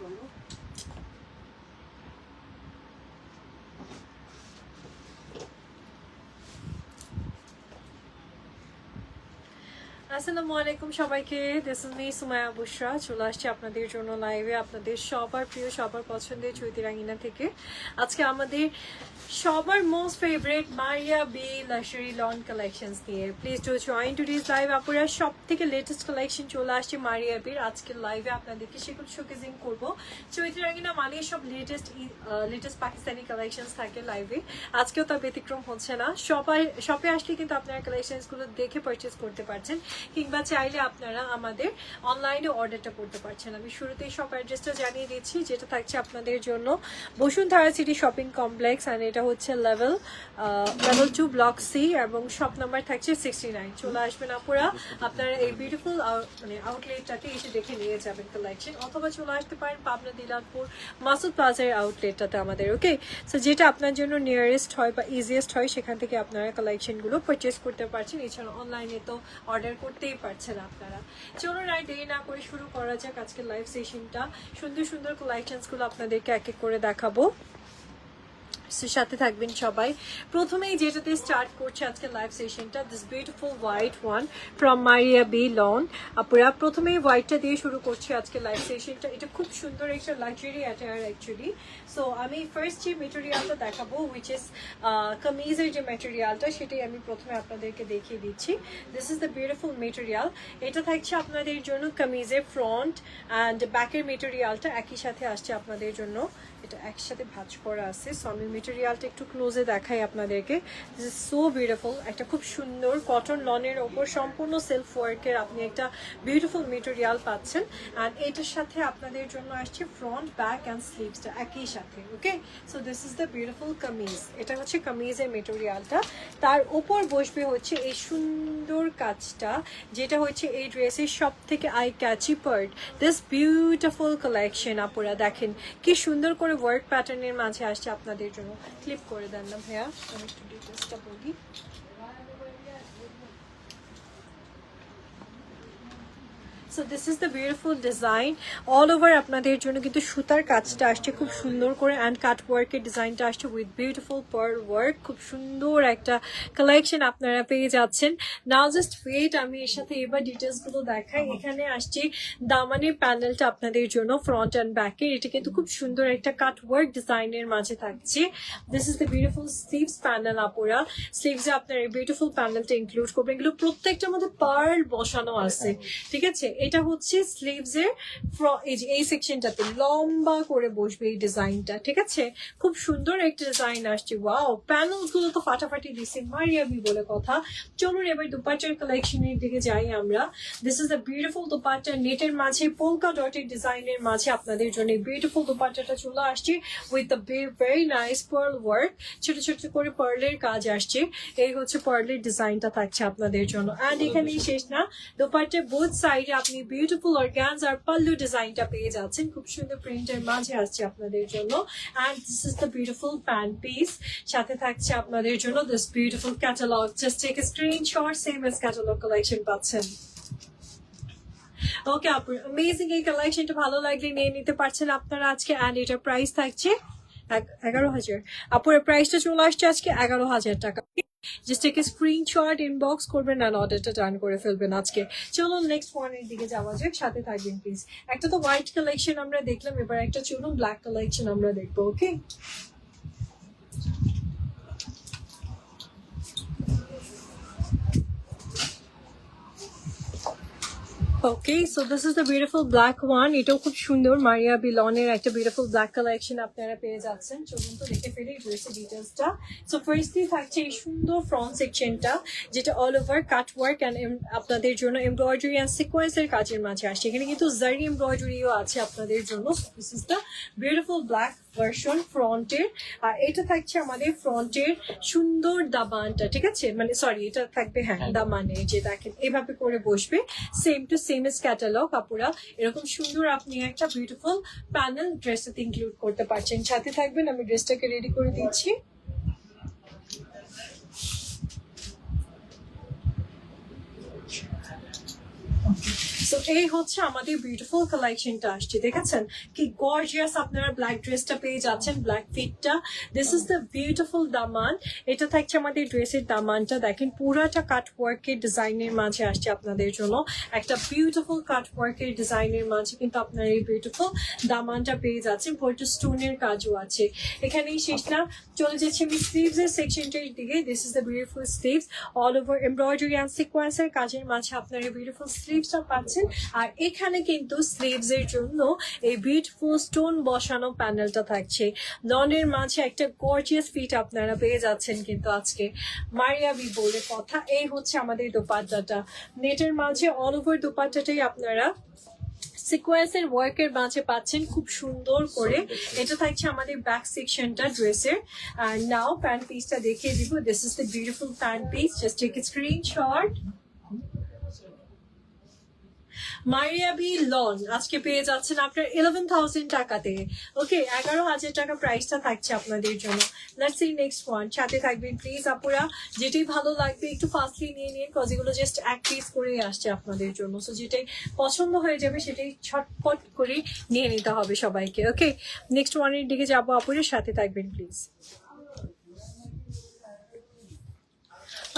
আসসালামু আলাইকুম সবাইকে, দিস ইজ মি সুমাইয়া বুশরা। চলে আসছি আপনাদের জন্য লাইভে, আপনাদের সবার প্রিয় সবার পছন্দের চৈতি রাঙ্গিনা থেকে। আজকে আমাদের সবার most favourite Maria B luxury lawn collections দিয়ে। Please to join today's live. আপুরা সব থেকে লেটেস্ট কালেকশন চলে আসছে মারিয়া বির আজকের লাইভে, আপনাদেরকে সেগুলো শোকেজিং করবো। চৈতি রাঙ্গিনা মানে সব লেটেস্ট পাকিস্তানি কালেকশনস থাকে লাইভে, আজকেও তার ব্যতিক্রম হচ্ছে না। শপে আসলে কিন্তু আপনারা কালেকশনসগুলো দেখে পারচেস করতে পারছেন, কিংবা চাইলে আপনারা আমাদের অনলাইনে অর্ডারটা করতে পারছেন। আমি শুরুতেই শপ অ্যাড্রেসটা জানিয়ে দিচ্ছি, যেটা থাকছে আপনাদের জন্য বসুন্ধরা সিটি শপিং কমপ্লেক্স, আর এটা হচ্ছে লেভেল 2 ব্লক সি, এবং শপ নাম্বার থাকছে 69। চলে আসবেন আপুরা, আপনারা এই বিউটিফুল মানে আউটলেটটাতে এসে দেখে নিয়ে যাবেন কালেকশন, অথবা চলে আসতে পারেন পাবনা দিলারপুর মাসুদ প্লাজার আউটলেটটাতে আমাদের। ওকে, সো যেটা আপনার জন্য নিয়ারেস্ট হয় বা ইজিয়েস্ট হয় সেখান থেকে আপনারা কালেকশনগুলো পারচেস করতে পারছেন। এছাড়া অনলাইনে তো অর্ডার করতেই পারছেন আপনারা। চলুন আর দেরি না করে শুরু করা যাক আজকের লাইভ সেশনটা। সুন্দর সুন্দর কালেকশনসগুলো আপনাদেরকে এক এক করে দেখাবো, সাথে থাকবেন সবাই। প্রথমেই যেটাতে স্টার্ট করছে আজকে লাইভ সেশনটা, this beautiful white one from Maria B lawn. আপনারা প্রথমেই হোয়াইটটা দিয়ে শুরু করছি আজকে লাইভ সেশনটা। এটা খুব সুন্দর একটা লাক্সারি অ্যাটায়ার অ্যাকচুয়ালি। সো আমি ফার্স্ট যে মেটেরিয়ালটা দেখাবো, উইচ ইজ কামিজের যে মেটেরিয়ালটা, সেটাই আমি প্রথমে আপনাদেরকে দেখিয়ে দিচ্ছি। This is the beautiful material. এটা থাকছে আপনাদের জন্য কামিজের ফ্রন্ট অ্যান্ড ব্যাকের মেটেরিয়ালটা একই সাথে আসছে আপনাদের জন্য, এটা একসাথে ভাঁজ করা আছে। সো আমি মেটেরিয়ালটা একটু ক্লোজে দেখাই আপনাদেরকে। দিস ইজ সো বিউটিফুল, একটা খুব সুন্দর কটন লনের ওপর সম্পূর্ণ সেলফ ওয়ার্কের আপনি একটা বিউটিফুল মেটেরিয়াল পাচ্ছেন। অ্যান্ড এটার সাথে আপনাদের জন্য আসছে ফ্রন্ট, ব্যাক অ্যান্ড স্লিভসটা একই সাথে। Okay, so this is the beautiful kameez. এটা হচ্ছে কামিজের মেটেরিয়ালটা, তার ওপর বসবে হচ্ছে এই সুন্দর কাজটা, যেটা হচ্ছে এই ড্রেসের সব থেকে eye catchy part. This beautiful collection আপুরা দেখেন কি সুন্দর করে ওয়ার্ক প্যাটার্নের মাঝে আসছে আপনাদের জন্য। ক্লিপ করে দেন না ভাইয়া, আমি একটু ডিটেলসটা বলি। So this is the beautiful design. All over আপনাদের জন্য কিন্তু সুতার কাজটা আসছে খুব সুন্দর করে, অ্যান্ড কাট ওয়ার্কের ডিজাইনটা আসছে উইথ বিউটিফুল পার্ল ওয়ার্ক। খুব সুন্দর একটা কালেকশন আপনারা পেয়ে যাচ্ছেন। নাও জাস্ট ওয়েট, আমি এর সাথে এবার ডিটেলসগুলো দেখাই। এখানে আসছে দামানের প্যানেলটা আপনাদের জন্য ফ্রন্ট অ্যান্ড ব্যাকের, এটা কিন্তু খুব সুন্দর একটা কাট ওয়ার্ক ডিজাইনের মাঝে থাকছে। This is the beautiful sleeves panel আপুরা। স্লিভসে আপনার এই বিউটিফুল প্যানেলটা ইনক্লুড করবেন। এগুলো প্রত্যেকটার মধ্যে পার্ল বসানো আছে, ঠিক আছে। এটা হচ্ছে স্লিভস এর এই সেকশনটাতে লম্বা করে বসবে এই ডিজাইনটা, ঠিক আছে। খুব সুন্দর একটা ডিজাইন আসছে। ওয়াও, প্যানেল গুলো তো ফাটাফাটি দিচ্ছে, মারিয়াবি বলে কথা। চলুন এবার দুপাট্টার কালেকশনের দিকে যাই আমরা। This is the beautiful dupatta, নেটের মাঝে পোলকা ডটের ডিজাইনের মাঝে আপনাদের জন্য বিউটিফুল দুপাট্টাটা চলে আসছে with the very nice pearl work. ছোট ছোট করে পার্লের কাজ আসছে, এই হচ্ছে পার্লের ডিজাইনটা থাকছে আপনাদের জন্য। অ্যান্ড এখানেই শেষ না, দুপাট্টার বোথ সাইডে আপনি বিউটিফুল অর্গানজা আর পাল্লু ডিজাইনটা পেয়ে যাচ্ছেন, খুব সুন্দর প্রিন্টের মাঝে আসছে আপনাদের জন্য। And this is the beautiful pant piece, সাথে থাকছে আপনাদের জন্য this beautiful catalogue. Just take a screenshot, same as catalogue collection পাচ্ছেন। ওকে আপু, অ্যামেজিং। এই কালেকশনটা ভালো লাগলে নিয়ে নিতে পারছেন আপনারা আজকে। অ্যান্ড এটার প্রাইস থাকছে 11,000। আপুর প্রাইসটা চলে আসছে আজকে 11,000 টাকা। জাস্ট একটা স্ক্রিনশট ইনবক্স করবেন আর অর্ডারটা ডান করে ফেলবেন আজকে। চলুন নেক্সট ওয়ানের দিকে যাওয়া যাক, সাথে থাকবেন প্লিজ। একটা তো হোয়াইট কালেকশন আমরা দেখলাম, এবার একটা চলুন ব্ল্যাক কালেকশন আমরা দেখবো। Okay, okay, so this is the beautiful black one. এটাও খুব সুন্দর, মারিয়া বি লনের একটা বিউটিফুল ব্ল্যাক কালেকশন আপনারা পেয়ে যাচ্ছেন। চলুন তো দেখে ফেলি ড্রেসের ডিটেলসটা। সো ফার্স্টলি থাকছে এই সুন্দর ফ্রন্ট সেকশনটা, যেটা all over cut work and আপনাদের জন্য এমব্রয়ডারি অ্যান্ড সিকোয়েন্সের কাজের মাঝে আসছে। এখানে কিন্তু জারি এমব্রয়ডারিও আছে আপনাদের জন্য। This is the beautiful black version ফ্রন্টের। আর এটা থাকছে আমাদের ফ্রন্টের সুন্দর দামানটা, ঠিক আছে, মানে সরি এটা থাকবে হ্যাঁ দামানে, যে দেখেন এভাবে করে বসবে, same to same S catalogue আপুরা। এরকম সুন্দর আপনি একটা বিউটিফুল প্যানেল ড্রেসে ইনক্লুড করতে পারছেন। সাথে থাকবেন, আমি ড্রেসটাকে রেডি করে দিচ্ছি। সো এই হচ্ছে আমাদের বিউটিফুল কালেকশনটা আসছে, দেখেছেন কি গর্জিয়াস আপনারা ব্ল্যাক ড্রেসটা পেয়ে যাচ্ছেন, ব্ল্যাক ফিটটা। দিস ইজ দ্য বিউটিফুল দামান। এটা থাকছে আমাদের ড্রেসের দামানটা, দেখেন পুরাটা কাট ওয়ার্কের ডিজাইনের মাঝে আসছে আপনাদের জন্য, একটা বিউটিফুল কাট ওয়ার্কের ডিজাইনের মাঝে কিন্তু আপনারা এই বিউটিফুল দামানটা পেয়ে যাচ্ছেন। পুরোটা স্টোনের কাজও আছে। এখানেই শেষ না, চলে যাচ্ছে আমি স্লিভস এর সেকশনটার দিকে। This is the beautiful sleeves, all over embroidery and সিকোয়েন্সের কাজের মাঝে আপনারা এই বিউটিফুল স্লিভসটা পাচ্ছেন। আর এখানে কিন্তু স্লিভস এর জন্য এই বিউটিফুল স্টোন বসানো প্যানেলটা থাকছে। লনের মাঝে একটা গর্জিয়াস ফিট আপনারা পেয়ে যাচ্ছেন কিন্তু আজকে। মারিয়া বি বলে কথা। এই হচ্ছে আমাদের দোপাট্টাটা, নেটের মাঝে অল ওভার দোপাট্টাটাই আপনারা সিকোয়েন্সের ওয়ার্কের মাঝে পাচ্ছেন খুব সুন্দর করে। এটা থাকছে আমাদের ব্যাক সেকশনটা ড্রেসের। আর নাও প্যান্ট পিসটা দেখিয়ে দিব। This is the beautiful pant piece, just take a screenshot. Maria B lawn আজকে পেয়ে যাচ্ছেন আপনার 11,000 টাকাতে। ওকে, 11,000 টাকা প্রাইসটা থাকছে আপনাদের জন্য। Let's see next one. সাথে থাকবেন প্লিজ আপুরা, যেটাই ভালো লাগবে একটু ফাস্টলি নিয়ে নিন, কজ এগুলো জাস্ট এক পিস করেই আসছে আপনাদের জন্য। সো যেটাই পছন্দ হয়ে যাবে সেটাই ছটপট করে নিয়ে নিতে হবে সবাইকে। ওকে, নেক্সট ওয়ানের দিকে যাবো আপুরের, সাথে থাকবেন please.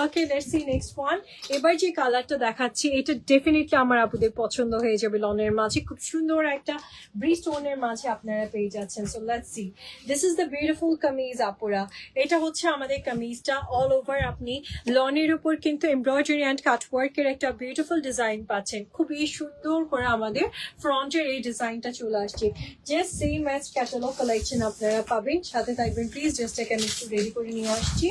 Okay, let's see next one. এবার যে কালারটা দেখাচ্ছি এটা ডেফিনেটলি আমার আপুদের পছন্দ হয়ে যাবে। লনের মাঝে খুব সুন্দর একটা ব্রিজ টোনের মাঝে আপনারা পেয়ে যাচ্ছেন। So let's see, this is the beautiful kameez আপুরা। এটা হচ্ছে আমাদের কামিজটা, অল ওভার আপনি লনের উপর কিন্তু এমব্রয়ডারি অ্যান্ড কাটওয়ার্কের একটা বিউটিফুল ডিজাইন পাচ্ছেন। খুবই সুন্দর করে আমাদের ফ্রন্টের এই ডিজাইনটা চলে আসছে, just same as catalogue collection আপনারা পাবেন। সাথে থাকবেন প্লিজ, জাস্ট এখানে আমি একটু রেডি করে নিয়ে আসছি।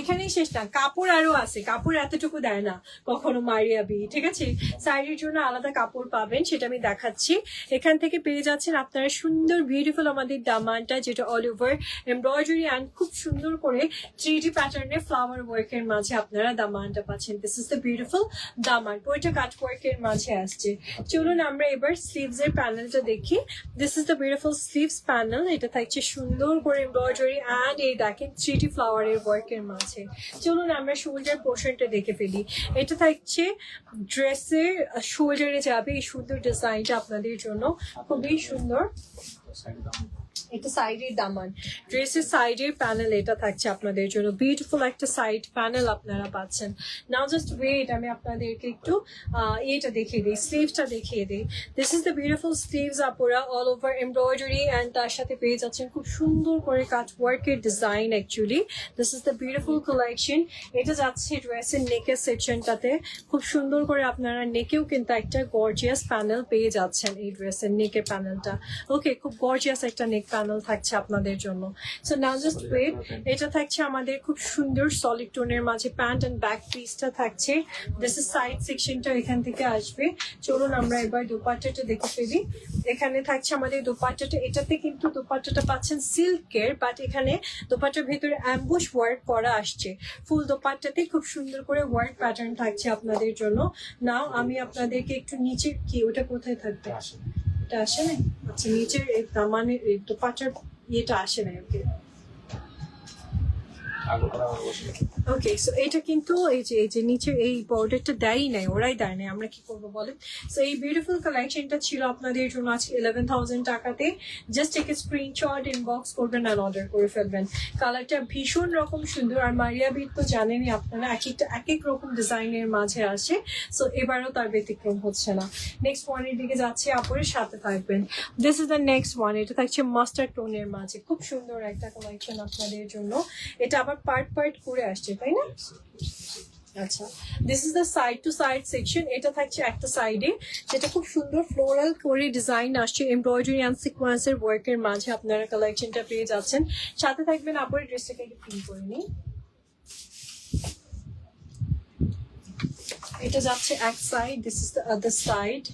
এখানেই শেষ না, কাপড় আরো আছে, কাপড় এতটুকু দেয় না কখনো মারিয়া বি, ঠিক আছে? শাড়ির জন্য আলাদা কাপড় পাবেন, সেটা আমি দেখাচ্ছি। এখান থেকে পেয়ে যাচ্ছেন আপনারা সুন্দর বিউটিফুল আমাদের দামানটা, যেটা অল ওভার এমব্রয়ডারি অ্যান্ড খুব সুন্দর করে 3D প্যাটার্নে ফ্লাওয়ার ওয়ার্কের মাঝে আপনারা দামানটা পাচ্ছেন। দিস ইজ দ্য বিউটিফুল দামান, পুরোটা কাট ওয়ার্কের মাঝে আসছে। চলুন আমরা এবার স্লিভস এর প্যানেলটা দেখি। This is the beautiful sleeves panel. এটা থাকছে সুন্দর করে এমব্রয়ডারি অ্যান্ড এই দেখেন 3D ফ্লাওয়ারের ওয়ার্কের মাঝে। চলুন আমরা শোল্ডার পোর্শনটা দেখে ফেলি। এটা থাকছে ড্রেসের শোল্ডারে যাবে এই সুন্দর ডিজাইনটা আপনাদের জন্য, খুবই সুন্দর। এটা সাইডের দামান, ড্রেসের সাইডের প্যানেল এটা থাকছে আপনাদের জন্য, বিউটিফুল একটা সাইড প্যানেল আপনারা পাচ্ছেন। নাও জাস্ট ওয়েট, আমি আপনাদেরকে একটু এটা দেখিয়ে দিই, স্লিভসটা দেখিয়ে দিই। This is the beautiful sleeves আপুরা, অল ওভার এমব্রয়ডারি অ্যান্ড তার সাথে পেয়ে যাচ্ছেন খুব সুন্দর করে কাট ওয়ার্কের design. Actually this is the beautiful collection. এটা যাচ্ছে ড্রেসের নেকের সেকশনটাতে, খুব সুন্দর করে আপনারা নেকেও কিন্তু একটা গর্জিয়াস প্যানেল পেয়ে যাচ্ছেন এই ড্রেসের নেকের প্যানেলটা। ওকে, খুব গর্জিয়াস একটা নেক প্যানেল থাকছে আপনাদের জন্য। সো নাও জাস্ট ওয়েট, এটা থাকছে আমাদের খুব সুন্দর সলিড টোনের মাঝে প্যান্ট এন্ড ব্যাক পিসটা থাকছে। দিস ইজ সাইড সেকশনটা এখান থেকে আসবে। চলুন আমরা এবার দোপাট্টাটা দেখে ফেলি। এখানে থাকছে আমাদের দোপাট্টাটা, এটাতে কিন্তু দোপাট্টাটা পাচ্ছেন সিল্কের, বাট এখানে দোপাট্টার ভেতরে অ্যাম্বুশ ওয়ার্ক করা আসছে। ফুল দোপাট্টাতে খুব সুন্দর করে ওয়ার্ক প্যাটার্ন থাকছে আপনাদের জন্য। নাও আমি আপনাদেরকে একটু নিচে, কি ওটা কোথায় থাকবে, এটা আসে না? আচ্ছা, নিচের দামানের দোপাট্টার ইয়েটা আসে না। ওকে ওকে, সো এটা কিন্তু এই যে নিচে এই বর্ডারটা দেয়ই নাই, ওরাই দেয় নাই, আমরা কি করবো বলেন? সো এই বিউটিফুল কালেকশনটা ছিল আপনাদের জন্য আজকে 11,000 টাকাতে। জাস্ট এক স্ক্রিনশট ইনবক্স করবেন আর অর্ডার করে ফেলবেন। কালারটা ভীষণ রকম সুন্দর। আর মারিয়া বিট তো জানেনই আপনারা, এক এক রকম ডিজাইনের মাঝে আসে। সো এবারও তার ব্যতিক্রম হচ্ছে না। নেক্সট ওয়ানের দিকে যাচ্ছে, আপুরের সাথে থাকবেন। This is the next one. এটা থাকছে মাস্টার্ড টোনের মাঝে, খুব সুন্দর একটা কালেকশন আপনাদের জন্য। এটা আবার পার্ট পার্ট করে আসছে, তাই না? আচ্ছা, this is the side to side section. এটা থাকছে একটা সাইডে, যেটা খুব সুন্দর ফ্লোরাল করে ডিজাইন আসছে এমব্রয়ডারি অ্যান্ড সিকোয়েন্সের ওয়ার্কের মাঝে আপনারা কালেকশনটা পেয়ে যাচ্ছেন। সাথে থাকবেন আপুর ড্রেসটাকে একটু পিন করে নিই। এটা যাচ্ছে এক side, this is the other side.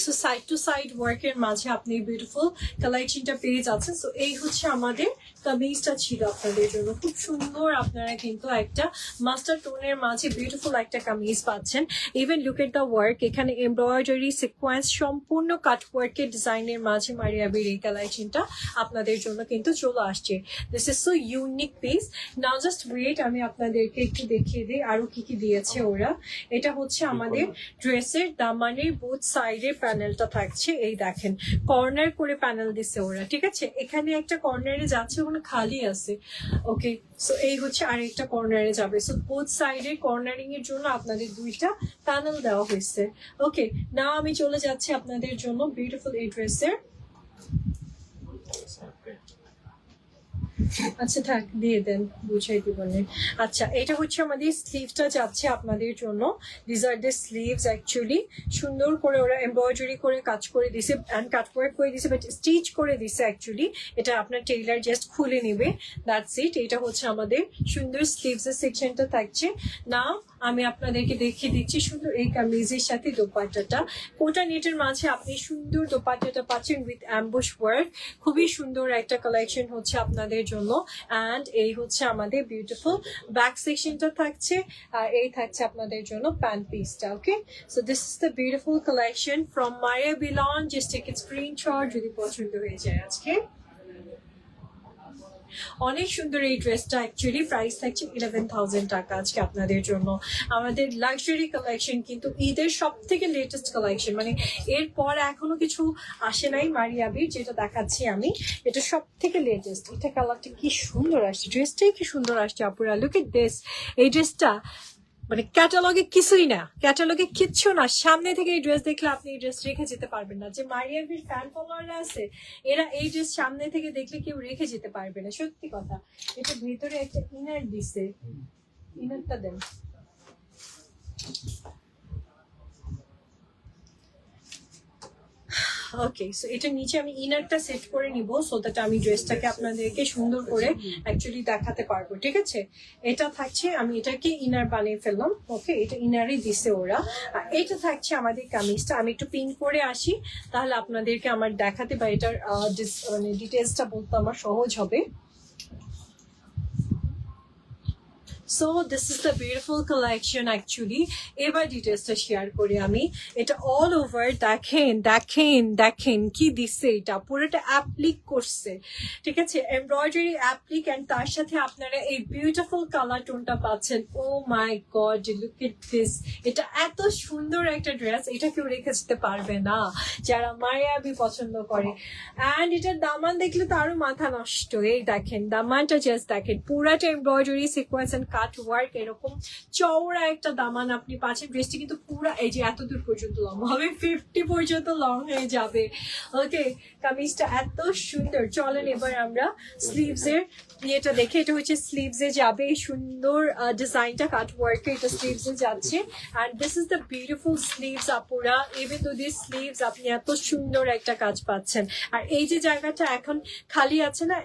So side to side ওয়ার্কের মাঝে আপনি বিউটিফুল কালেকশনটা পেয়ে যাচ্ছেন। সো এই হচ্ছে আমাদের কামিজটা ছিল আপনাদের জন্য। খুব সুন্দর আপনারা কিন্তু একটা মাস্টার টোনের মাঝে বিউটিফুল একটা কামিজ পাচ্ছেন। Even look at the work, এখানে এমব্রয়ডারি সিকোয়েন্স সম্পূর্ণ কাট ওয়ার্কের ডিজাইনের মাঝে মারিয়াবির এই কালেকশনটা আপনাদের জন্য কিন্তু চলে আসছে। This is so unique piece. Now just wait, আমি আপনাদেরকে একটু দেখিয়ে দিই আরো কি কি দিয়েছে ওরা। এটা হচ্ছে আমাদের ড্রেসের দামানের বোথ সাইডের প্যানেলটা থাকছে। এই দেখেন কর্নার করে প্যানেল দিছে ওরা, ঠিক আছে। এখানে একটা কর্নারে যাচ্ছে, ওখানে খালি আছে। ওকে, সো এই হচ্ছে আরেকটা কর্নারে যাবে। সো বোথ সাইডের কর্নারিং এর জন্য আপনাদের দুইটা প্যানেল দেওয়া হয়েছে। ওকে, নাও আমি চলে যাচ্ছি আপনাদের জন্য বিউটিফুল এই ড্রেসের। আচ্ছা থাক, দিয়ে দেন, বুঝাই দিবেন। আচ্ছা, এটা হচ্ছে আমাদের স্লিভটা যাচ্ছে আপনাদের জন্য। This are the sleeves. Actually সুন্দর করে ওরা এমব্রয়ডারি করে কাজ করে দিছে অ্যান্ড কাট ওয়ার্ক করে দিছে, বাট স্টিচ করে দিছে অ্যাকচুয়ালি। এটা আপনার টেইলার জাস্ট খুলে নেবে, দ্যাটস ইট। এটা হচ্ছে আমাদের সুন্দর স্লিভসের সেকশনটা থাকছে। না আমি আপনাদেরকে দেখিয়ে দিচ্ছি সুন্দর এই কামিজের সাথে দোপাট্টাটা। কোটা নেটের মাঝে আপনি সুন্দর দোপাট্টাটা পাচ্ছেন উইথ অ্যাম্বুশ ওয়ার্ক। খুবই সুন্দর একটা কালেকশন হচ্ছে আপনাদের জন্য। অ্যান্ড এই হচ্ছে আমাদের বিউটিফুল ব্যাক সেকশনটা থাকছে, আর এই থাকছে আপনাদের জন্য প্যান্ট পিসটা। Okay, so this is the beautiful collection from Maria B launch. Just take it screenshot যদি পছন্দ হয়ে যায় আজকে। অনেক সুন্দর এই ড্রেসটা। অ্যাকচুয়ালি প্রাইস থাকছে 11,000 টাকা আজকে আপনাদের জন্য। আমাদের লাক্সারি কালেকশন কিন্তু ঈদের সব থেকে লেটেস্ট কালেকশন, মানে এরপর এখনো কিছু আসে নাই মারিয়াবির, যেটা দেখাচ্ছি আমি এটা সব থেকে লেটেস্ট। এটা কালারটা কি সুন্দর আসছে, ড্রেসটাই কি সুন্দর আসছে আপুরা। Look at this. এই ড্রেসটা মানে ক্যাটালগে কিছুই না, ক্যাটালগে কিচ্ছু না। সামনে থেকে এই ড্রেস দেখলে আপনি এই ড্রেস রেখে যেতে পারবেন না। যে মারিয়াবির ফ্যান ফলোয়াররা আছে, এরা এই ড্রেস সামনে থেকে দেখলে কেউ রেখে যেতে পারবে না, সত্যি কথা। এটা ভিতরে একটা ইনার দিছে, ইনারটা দেন। ওকে, সো এটা নিচে আমি ইনারটা সেট করে নিব, সো দ্যাট আমি ড্রেসটাকে আপনাদেরকে সুন্দর করে অ্যাকচুয়ালি দেখাতে পারবো, ঠিক আছে। এটা থাকছে, আমি এটাকে ইনার বানিয়ে ফেললাম। ওকে, এটা ইনারই দিছে ওরা। আর এটা থাকছে আমাদের কামিজটা। আমি একটু পিন করে আসি, তাহলে আপনাদেরকে আমার দেখাতে বা এটার মানে ডিটেলসটা বলতে আমার সহজ হবে। So this is the beautiful collection actually. এবার ডিটেলসটা শেয়ার করি আমি। এটা অল ওভার দেখেন দেখেন দেখেন কি দিচ্ছে, এটা পুরোটা অ্যাপ্লিক করছে, ঠিক আছে, এমব্রয়ডারি অ্যাপ্লিক। অ্যান্ড তার সাথে আপনারা এই বিউটিফুল কালার টোনটা পাচ্ছেন। ও মাই গড, লুক এট দিস। এটা এত সুন্দর একটা ড্রেস, এটা কেউ রেখে যেতে পারবে না যারা মারিয়াবি পছন্দ করে। অ্যান্ড এটার দামান দেখলে তো আরো মাথা নষ্ট। এই দেখেন দামানটা, জাস্ট দেখেন, পুরাটা embroidery sequence and cut work, এরকম চওড়া একটা দামান আপনি পাচ্ছেন। ড্রেসটি কিন্তু পুরা এই যে এত দূর পর্যন্ত লং হবে, 50 পর্যন্ত লং হয়ে যাবে। ওকে, কামিজটা এত সুন্দর। চলেন এবার আমরা স্লিভস এর ইয়েটা দেখে। এটা হচ্ছে স্লিভস এ যাবে, এই সুন্দর ডিজাইনটা কাট ওয়ার্কে এটা স্লিভস এ যাচ্ছে। And this is the beautiful sleeves আপুরা। ইভেন টু দিস স্লিভস আপনি এত সুন্দর একটা কাজ পাচ্ছেন। আর এই যে জায়গাটা এখন খালি আছে না,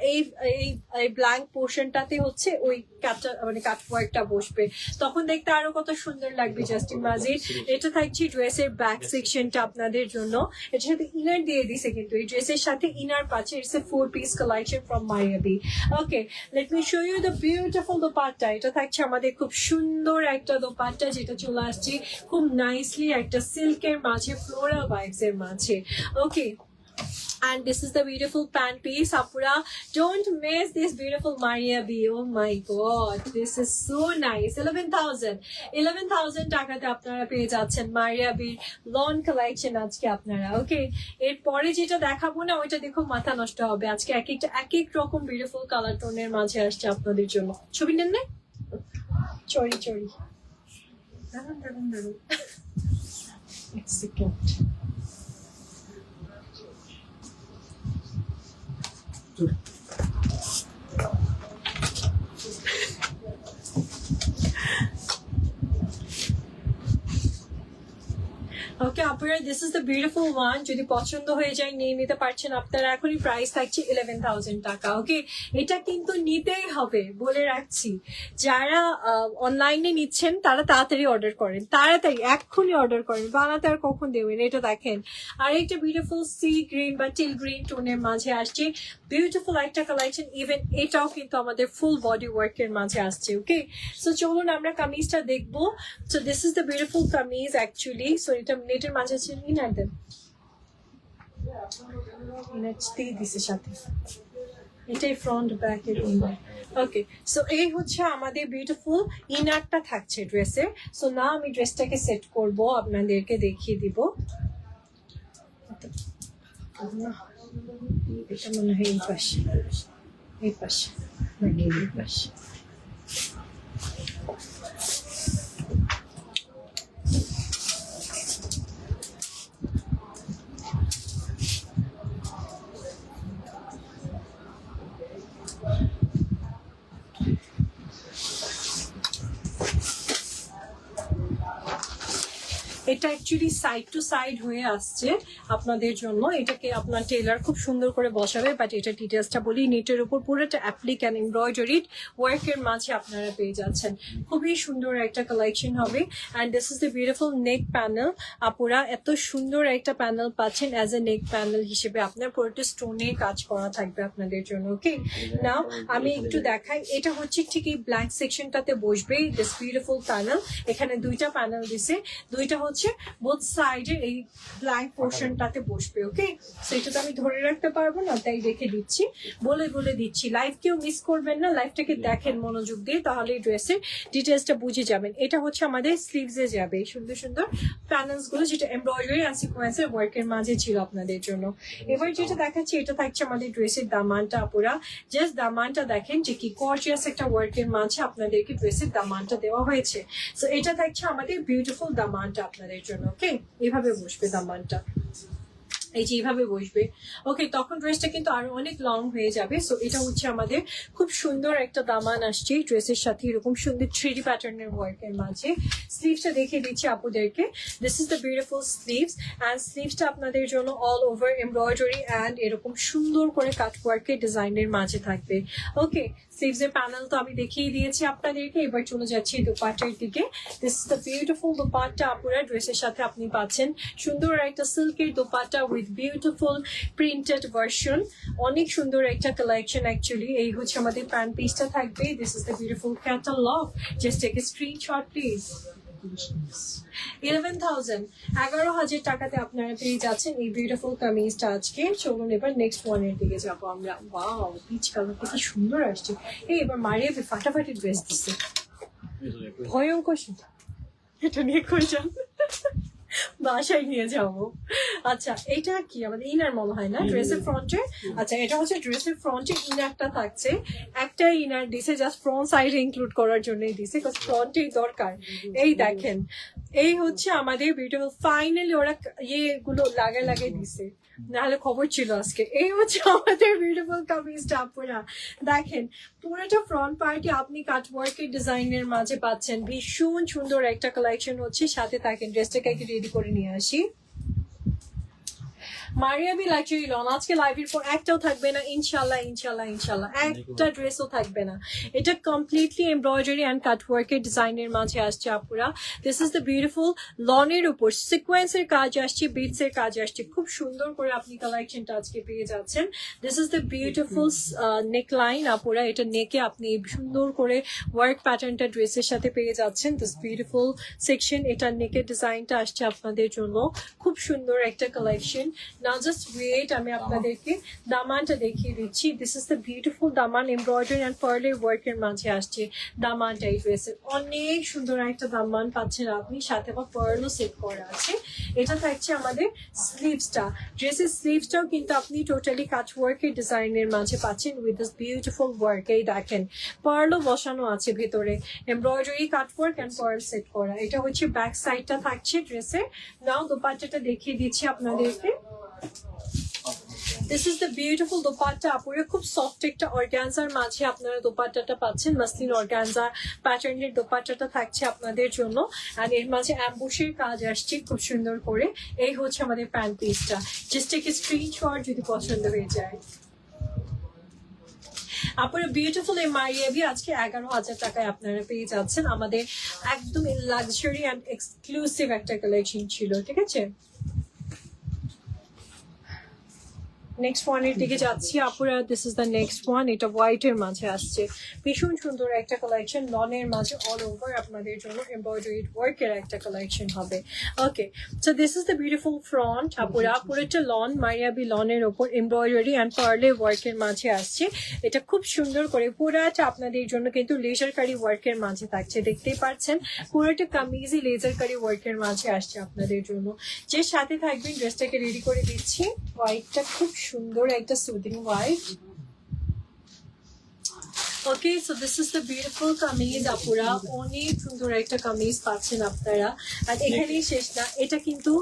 এই ব্ল্যাঙ্ক পোর্শনটাতে হচ্ছে ওই কাটটা মানে কাট ওয়ার্কটা বসবে, তখন দেখতে আরো কত সুন্দর লাগবে। Just imagine. এটা থাকছে ড্রেসের ব্যাক সেকশনটা আপনাদের জন্য। এটার সাথে ইনার দিয়ে দিছে, কিন্তু এই ড্রেসের সাথে ইনার পাচ্ছে। It's a 4 piece collection from Maria B. Okay, let me show you the beautiful dupatta. এটা থাকছে আমাদের খুব সুন্দর একটা দোপাট্টা, যেটা চলে আসছে খুব নাইসলি একটা সিল্কের মাঝে, ফ্লোরাল ভাইবস এর মাঝে। ওকে, and this is the beautiful pant piece apura. Don't miss this beautiful Mariabi. Oh my god, this is so nice. 11,000 টাকাতে আপনারা পেয়ে যাচ্ছেন মারিয়াবির লন কালেকশন আজকে আপনারা। ওকে, এরপরে যেটা দেখাবো না ওইটা দেখো মাথা নষ্ট হবে। আজকে এক এক রকম বিউটিফুল কালার টোনের মাঝে আসছে আপনাদের জন্য। ছবি নেন না, চড়ি দারুন এক্সিলেন্ট। ওকে, আপনারা this is the beautiful one, যদি পছন্দ হয়ে যায় নিয়ে নিতে পারছেন আপনারা। এখনই প্রাইস থাকছে 11,000 টাকা। ওকে, এটা কিন্তু নিতেই হবে বলে রাখছি। যারা অনলাইনে নিচ্ছেন তারা তাড়াতাড়ি অর্ডার করেন, তাড়াতাড়ি এক্ষুনি অর্ডার করেন, বানাতে আর কখন দেবেন। এটা দেখেন, আর একটা বিউটিফুল সি গ্রিন বা টিল গ্রিন টোনের মাঝে আসছে, বিউটিফুল একটা কালেকশন। ইভেন এটাও কিন্তু আমাদের ফুল বডি ওয়ার্কের মাঝে আসছে। ওকে, সো চলুন আমরা কামিজটা দেখবো। So this is the beautiful kameez actually. So এটা নেটের মাঝে আছে, ইনার দেন, ইনার দিয়ে দিছে সাথে, এটাই ফ্রন্ট ব্যাক এর ইনার। ওকে, সো এই হচ্ছে আমাদের বিউটিফুল ইনারটা থাকছে ড্রেসের। সো না আমি ড্রেসটাকে সেট করব, আপনাদেরকে দেখিয়ে দিব। এটা মনে হয় এই পাশে, এই পাশে নাকি এই পাশে। এটা অ্যাকচুয়ালি সাইড টু সাইড হয়ে আসছে আপনাদের জন্য। এটাকে আপনার টেলার খুব সুন্দর করে বসাবে, বাট এটা ডিটেলসটা বলি। নেটের উপর পুরোটা অ্যাপ্লিক অ্যান্ড এমব্রয়ডারিড ওয়ার্কের মাঝে আপনারা পেয়ে যাচ্ছেন। খুবই সুন্দর একটা কালেকশন হবে। And this is the beautiful neck panel. আপুরা এত সুন্দর একটা প্যানেল পাচ্ছেন অ্যাজ এ নেক প্যানেল হিসেবে। আপনার পুরোটা স্টোনে কাজ করা থাকবে আপনাদের জন্য। ওকে, নাও আমি একটু দেখাই। এটা হচ্ছে ঠিক এই ব্ল্যাক সেকশনটাতে বসবে দিস বিউটিফুল প্যানেল। এখানে দুইটা প্যানেল দিছে, দুইটা হচ্ছে বোথ সাইডের এই ব্ল্যাঙ্ক পোর্শনটাতে বসবে। ওকে, সো এটা তো আমি ধরে রাখতে পারবো না, তাই রেখে দিচ্ছি, বলে দিচ্ছি। লাইভ কেউ মিস করবেন না, লাইভটাকে দেখেন মনোযোগ দিয়ে, তাহলে এই ড্রেসের ডিটেলসটা বুঝে যাবেন। এটা হচ্ছে আমাদের স্লিভসে যাবে এই সুন্দর সুন্দর প্যানেলস গুলো, যেটা এমব্রয়ডারি আর সিকোয়েন্সের ওয়ার্কের মাঝে ছিল আপনাদের জন্য। এবার যেটা দেখাচ্ছি এটা থাকছে আমাদের ড্রেসের দামানটা। আপুরা জাস্ট দামানটা দেখেন যে কি গর্জিয়াস একটা ওয়ার্কের মাঝে আপনাদেরকে ড্রেসের দামানটা দেওয়া হয়েছে। সো এটা থাকছে আমাদের বিউটিফুল দামানটা আপনাদের জন্য। ওকে, এভাবে বসবে দামানটা, এই যে এইভাবে বসবে। ওকে, তখন ড্রেসটা কিন্তু আরো অনেক লং হয়ে যাবে। সো এটা হচ্ছে আমাদের খুব সুন্দর একটা দামান আসছে ড্রেসের সাথে, এরকম সুন্দর 3D প্যাটার্নের ওয়ার্কের মাঝে। স্লিভসটা দেখিয়ে দিচ্ছি আপুদেরকে। This is the beautiful sleeves, and স্লিভসটা আপনাদের জন্য অল ওভার এমব্রয়ডারি অ্যান্ড এরকম সুন্দর করে কাট ওয়ার্কের ডিজাইনের মাঝে থাকবে। ওকে, স্লিভস এর প্যানেল তো আমি দেখিয়ে দিয়েছি আপনাদেরকে। এবার চলে যাচ্ছি দোপাট্টার দিকে। This is the beautiful dupatta. আপুরা ড্রেসের সাথে আপনি পাচ্ছেন সুন্দর একটা সিল্কের dupatta with beautiful printed version. অনেক সুন্দর একটা কালেকশন অ্যাকচুয়ালি। এই হচ্ছে আমাদের প্যান্ট পিসটা থাকবে। This is the beautiful catalogue. Just take a screenshot please. 11,000 টাকাতে আপনারা পেয়ে যাচ্ছেন এই বিউটিফুল কামিজটা আজকে। চলুন এবার নেক্সট ওয়ানের দিকে যাবো আমরা। ওয়াও, পিচ কালারটা কি সুন্দর আসছে। এই এবার মারিয়ে ফাটাফাটি ড্রেস দিচ্ছে, ভয়ঙ্কর। এটা নিয়ে কই যান, বাসায় নিয়ে যাবো। আচ্ছা, এটা কি আমাদের ইনার মনে হয় না ড্রেসের ফ্রন্টে? আচ্ছা, এটা হচ্ছে ড্রেসের ফ্রন্টে ইনারটা থাকছে। একটা ইনার দিছে জাস্ট ফ্রন্ট সাইডে ইনক্লুড করার জন্যই দিছে, বিকজ ফ্রন্টেই দরকার। এই দেখেন, এই হচ্ছে আমাদের বিউটিফুল। ফাইনালি ওরা ইয়েগুলো লাগাই দিছে, নাহলে খবর ছিল আজকে। এই হচ্ছে আমাদের বিউটিফুল কামিজটা। আপনারা দেখেন পুরোটা ফ্রন্ট পার্টি আপনি কাটওয়ার্কের ডিজাইনের মাঝে পাচ্ছেন। ভীষণ সুন্দর একটা কালেকশন হচ্ছে। সাথে থাকেন, ড্রেসটাকে একটু রেডি করে নিয়ে আসি। মারিয়াবি লাইচারি লন আজকে লাইভের পর একটাও থাকবে না, ইনশাল্লাহ ইনশাল্লাহ ইনশাল্লাহ একটা ড্রেসও থাকবে না। এটা কমপ্লিটলি এমব্রয়ডারি অ্যান্ড কাটওয়ার্কের ডিজাইনের মাঝে আসছে আপুরা। দিস ইজ দ্য বিউটিফুল লনের উপর সিকোয়েন্সের কাজ আসছে, বিটস এর কাজ আসছে। খুব সুন্দর করে আপনি কালেকশনটা আজকে পেয়ে যাচ্ছেন। This is the beautiful neck line আপুরা। এটা নেকে আপনি সুন্দর করে ওয়ার্ক প্যাটার্নটা ড্রেসের সাথে পেয়ে যাচ্ছেন। দিস বিউটিফুল সেকশন, এটা নেকের ডিজাইনটা আসছে আপনাদের জন্য। খুব সুন্দর একটা কালেকশন। নাও জাস্ট ওয়েট, আমি আপনাদেরকে দামানটা দেখিয়ে দিচ্ছি। This is the beautiful Daman, embroidery and পার্লের ওয়ার্কের মাঝে আসছে দামানটা। এই ড্রেসের অনেক সুন্দর একটা দামান পাচ্ছেন আপনি, সাথে আবার পার্লও সেট করা আছে। এটা থাকছে আমাদের স্লিভসটা। ড্রেসের স্লিভসটাও কিন্তু আপনি টোটালি কাট ওয়ার্কের ডিজাইনের মাঝে পাচ্ছেন উইথ দিস বিউটিফুল ওয়ার্ক। এই দেখেন পার্লও বসানো আছে ভেতরে, embroidery cut work and pearl set করা। এটা হচ্ছে ব্যাক সাইডটা থাকছে ড্রেসের। নাও দোপাট্টাটা দেখিয়ে দিচ্ছি আপনাদেরকে। This is the beautiful dupatta আপুরে, খুব সফট একটা অর্গানজার মাঝে আপনারা দোপাট্টাটা পাচ্ছেন, মাসলিন অর্গানজা প্যাটার্নের দোপাট্টাটা থাকছে আপনাদের জন্য। আর এর মাঝে অ্যাম্বুশের কাজ আসছে খুব সুন্দর করে। এই হচ্ছে আমাদের প্যান্ট পিসটা, জাস্ট টেক স্ক্রিনশট যদি পছন্দ হয়ে যায়। আপনারা বিউটিফুল এই মারিয়াবি আজকে 11,000 টাকায় আপনারা পেয়ে যাচ্ছেন। আমাদের একদম লাক্সারি অ্যান্ড এক্সক্লুসিভ একটা কালেকশন ছিল, ঠিক আছে। নেক্সট ওয়ানের দিকে যাচ্ছি আপুরা, this is the next one. এটা হোয়াইটের মাঝে আসছে, ভীষণ সুন্দর একটা কালেকশন, লনের মাঝে অল ওভার আপনাদের জন্য এমব্রয়ডারি ওয়ার্কের একটা কালেকশন হবে। Okay, so this is the beautiful front আপুরা, পুরোটা লন, মারিয়াবি লনের ওপর এমব্রয়ডারি অ্যান্ড পার্লে ওয়ার্কের মাঝে আসছে। এটা খুব সুন্দর করে পুরাটা আপনাদের জন্য কিন্তু লেজার কারি ওয়ার্কের মাঝে থাকছে, দেখতেই পাচ্ছেন পুরোটা কামিজই লেজার কারি ওয়ার্কের মাঝে আসছে আপনাদের জন্য। যে সাথে থাকবেন ড্রেসটাকে রেডি করে দিচ্ছি, হোয়াইটটা খুব সুন্দর একটা soothing white. Okay, so this is the beautiful kameez আপুরা, অনেক সুন্দর একটা কামিজ পাচ্ছেন আপনারা। আর এখানেই শেষ না, এটা কিন্তু